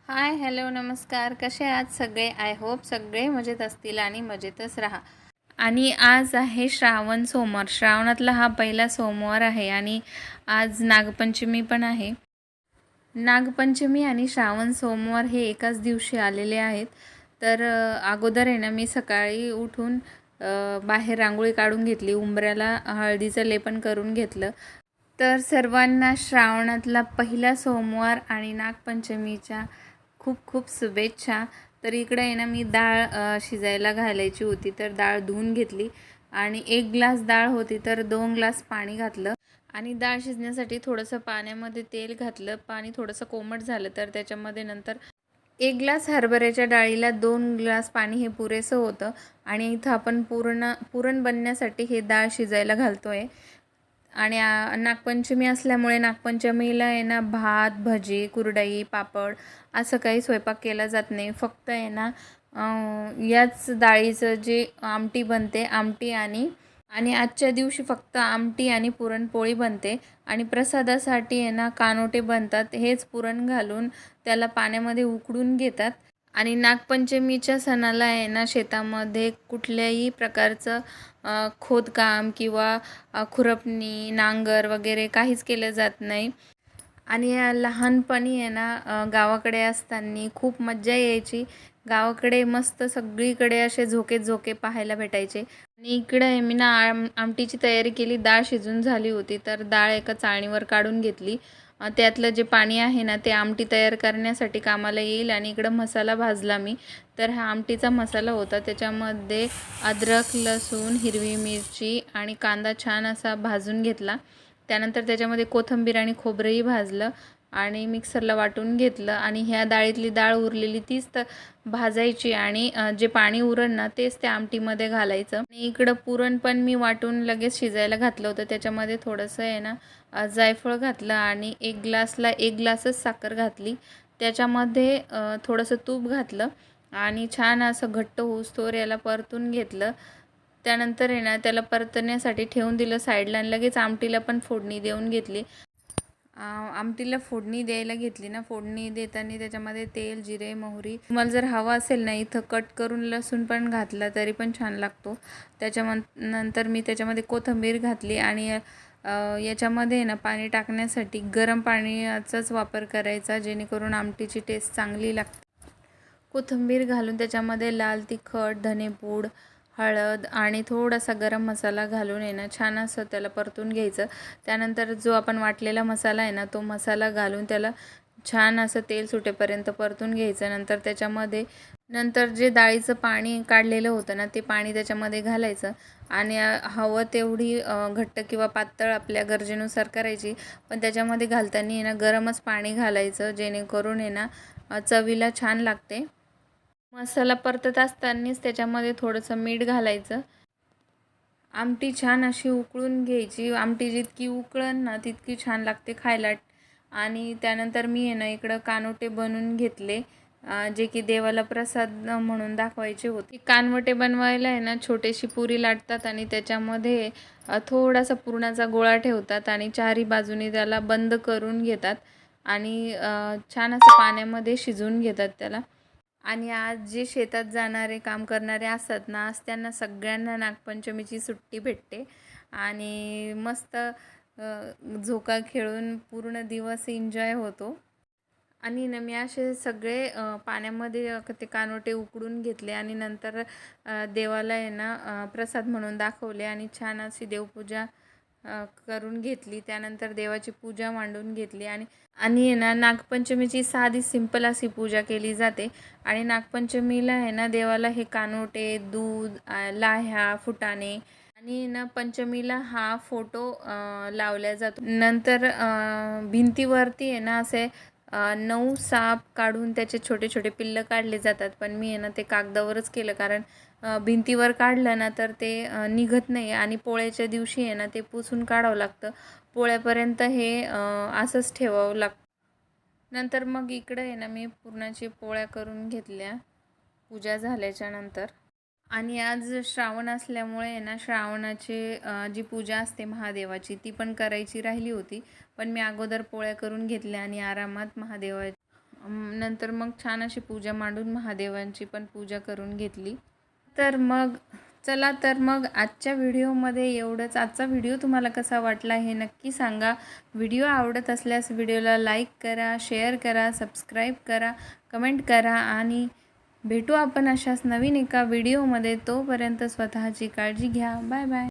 हाय, hello, नमस्कार. कसे आहात सगळे? आय होप सगळे मजेत असतील आणि मजेतच राहा. आणि आज आहे श्रावण सोमवार. श्रावणातला हा पहिला सोमवार आहे आणि आज नागपंचमी पण आहे. नागपंचमी आणि श्रावण सोमवार हे एकाच दिवशी आलेले आहेत. तर अगोदर आहे ना, मी सकाळी उठून बाहेर रांगोळी काढून घेतली. उंबऱ्याला हळदीचं लेपन करून घेतलं. तर सर्वांना श्रावणातला पहिला सोमवार आणि नागपंचमीच्या खूप खूप शुभेच्छा. तर इकडे आहे ना, मी डाळ शिजायला घालायची होती, तर डाळ धुवून घेतली आणि 1 ग्लास डाळ होती, तर 2 ग्लास पाणी घातलं आणि डाळ शिजण्यासाठी थोडंसं पाण्यामध्ये तेल घातलं. पाणी थोडंसं कोमट झालं तर त्याच्यामध्ये नंतर 1 ग्लास हरभऱ्याच्या डाळीला 2 ग्लास पाणी हे पुरेसं होतं. आणि इथं आपण पुरण बनण्यासाठी हे डाळ शिजायला घालतो आहे. आणि नागपंचमी असल्यामुळे नागपंचमीला आहे ना, भात, भजी, कुरडई, पापड असं काही स्वयंपाक केला जात नाही. फक्त आहे ना, याच डाळीचं जे आमटी बनते, आमटी आणि आणि आजच्या दिवशी फक्त आमटी आणि पुरणपोळी बनते. आणि प्रसादासाठी आहे ना, कानोटे बनतात. हेच पुरण घालून त्याला पाण्यामध्ये उकडून घेतात. आणि नागपंचमीच्या सणाला आहे ना, शेतामध्ये कुठल्याही प्रकारचं खोदकाम किंवा खुरपणी, नांगर वगैरे काहीच केलं जात नाही. आणि लहानपणी आहे ना, गावाकडे असताना खूप मज्जा यायची. गावाकडे मस्त सगळीकडे असे झोके पाहायला भेटायचे. आणि इकडे आहे मी ना, आमटीची तयारी केली. डाळ शिजून झाली होती, तर डाळ एका चाळणीवर काढून घेतली. त्यातलं जे पाणी आहे ना, ते आमटी तयार करण्यासाठी कामाला येईल. आणि इकडं मसाला भाजला मी. तर हा आमटीचा मसाला होता. त्याच्यामध्ये अद्रक, लसूण, हिरवी मिरची आणि कांदा छान असा भाजून घेतला. त्यानंतर त्याच्यामध्ये कोथिंबीर आणि खोबरंही भाजलं आणि मिक्सरला वाटून घेतलं. आणि ह्या डाळीतली डाळ उरलेली तीच तर भाजायची आणि जे पाणी उरण ना, तेच त्या आमटीमध्ये घालायचं. आणि इकडं पुरण पण मी वाटून लगेच शिजायला घातलं होतं. त्याच्यामध्ये थोडंसं आहे ना, जायफळ घातलं आणि 1 ग्लासला 1 ग्लासच साखर घातली. त्याच्यामध्ये थोडंसं तूप घातलं आणि छान असं घट्ट होईस्तोवर याला परतून घेतलं. त्यानंतर आहे ना, त्याला परतण्यासाठी ठेवून दिलं साईडला आणि लगेच आमटीला पण फोडणी देऊन घेतली. आमटीला फोडणी द्यायला घेतली ना, फोडणी देताना त्याच्यामध्ये तेल, जिरे, मोहरी, तुम्हाला जर हवा असेल ना, इथं कट करून लसूण पण घातला तरी पण छान लागतो. नंतर मी त्याच्यामध्ये कोथिंबीर घातली आणि याच्यामध्ये ना, पाणी टाकण्यासाठी गरम पाण्याचाच वापर करायचा, जेणेकरून आमटीची टेस्ट चांगली लागते. कोथिंबीर घालून त्याच्यामध्ये लाल तिखट, धनेपूड, हळद आणि थोडासा गरम मसाला घालून आहे ना, छान असं त्याला परतून घ्यायचं. त्यानंतर जो आपण वाटलेला मसाला आहे ना, तो मसाला घालून त्याला छान असं तेल सुटेपर्यंत परतून घ्यायचं. नंतर जे डाळीचं पाणी काढलेलं होतं ना, ते पाणी त्याच्यामध्ये घालायचं आणि हवं तेवढी घट्ट किंवा पातळ आपल्या गरजेनुसार करायची. पण त्याच्यामध्ये घालताना आहे ना, गरमच पाणी घालायचं, जेणेकरून आहे ना, चवीला छान लागते. मसाला परतत असतानाच त्याच्यामध्ये थोडंसं मीठ घालायचं. आमटी छान अशी उकळून घ्यायची. आमटी जितकी उकळन ना, तितकी छान लागते खायला. आणि त्यानंतर मी आहे ना, इकडं कानोटे बनवून घेतले, जे की देवाला प्रसाद म्हणून दाखवायचे होते. कानवटे बनवायला आहे ना, छोटीशी पुरी लाटतात आणि त्याच्यामध्ये थोडासा पुरणाचा गोळा ठेवतात आणि चारही बाजूनी त्याला बंद करून घेतात आणि छान असं पाण्यामध्ये शिजवून घेतात त्याला. आणि आज जे शेतात जाणारे, काम करणारे असतात ना, आज त्यांना सगळ्यांना नागपंचमीची सुट्टी भेटते आणि मस्त झोका खेळून पूर्ण दिवस एन्जॉय होतो. आणि ना, मी असे सगळे पाण्यामध्ये ते कानोटे उकडून घेतले आणि नंतर देवाला आहे ना, प्रसाद म्हणून दाखवले आणि छान अशी देवपूजा करून घेतली. त्यानंतर देवाची पूजा मांडून घेतली आणि आणि आहे ना, नागपंचमीची साधी सिंपल अशी पूजा केली जाते. आणि नागपंचमीला आहे ना, देवाला हे कानोटे, दूध, लाह्या, फुटाणे आणि ना, पंचमीला हा फोटो लावला जातो. नंतर भिंतीवरती आहे ना, असे 9 साप काढून त्याचे छोटे छोटे पिल्लं काढले जातात. पण मी आहे ना, ते कागदावरच केलं, कारण भिंतीवर काढलं ना, तर ते निघत नाही आणि पोळ्याच्या दिवशी आहे ना, ते पुसून काढावं लागतं. पोळ्यापर्यंत हे असंच ठेवावं लागतं. नंतर मग इकडे आहे ना, मी पुरणाची पोळ्या करून घेतल्या पूजा झाल्याच्या नंतर. आणि आज श्रावण असल्यामुळे आहे ना, श्रावणाची जी पूजा असते महादेवाची, ती पण करायची राहिली होती. पण मी अगोदर पोळ्या करून घेतल्या आणि आरामात नंतर मग छान अशी पूजा मांडून महादेवांची पण पूजा करून घेतली. तर मग चला, तर मग आजच्या व्हिडिओमध्ये एवढंच. आजचा व्हिडिओ तुम्हाला कसा वाटला हे नक्की सांगा. व्हिडिओ आवडत असल्यास व्हिडिओला लाईक करा, शेअर करा, सबस्क्राईब करा, कमेंट करा आणि भेटू आपण अशाच नवीन एका व्हिडिओमध्ये. तोपर्यंत स्वतःची काळजी घ्या. Bye bye.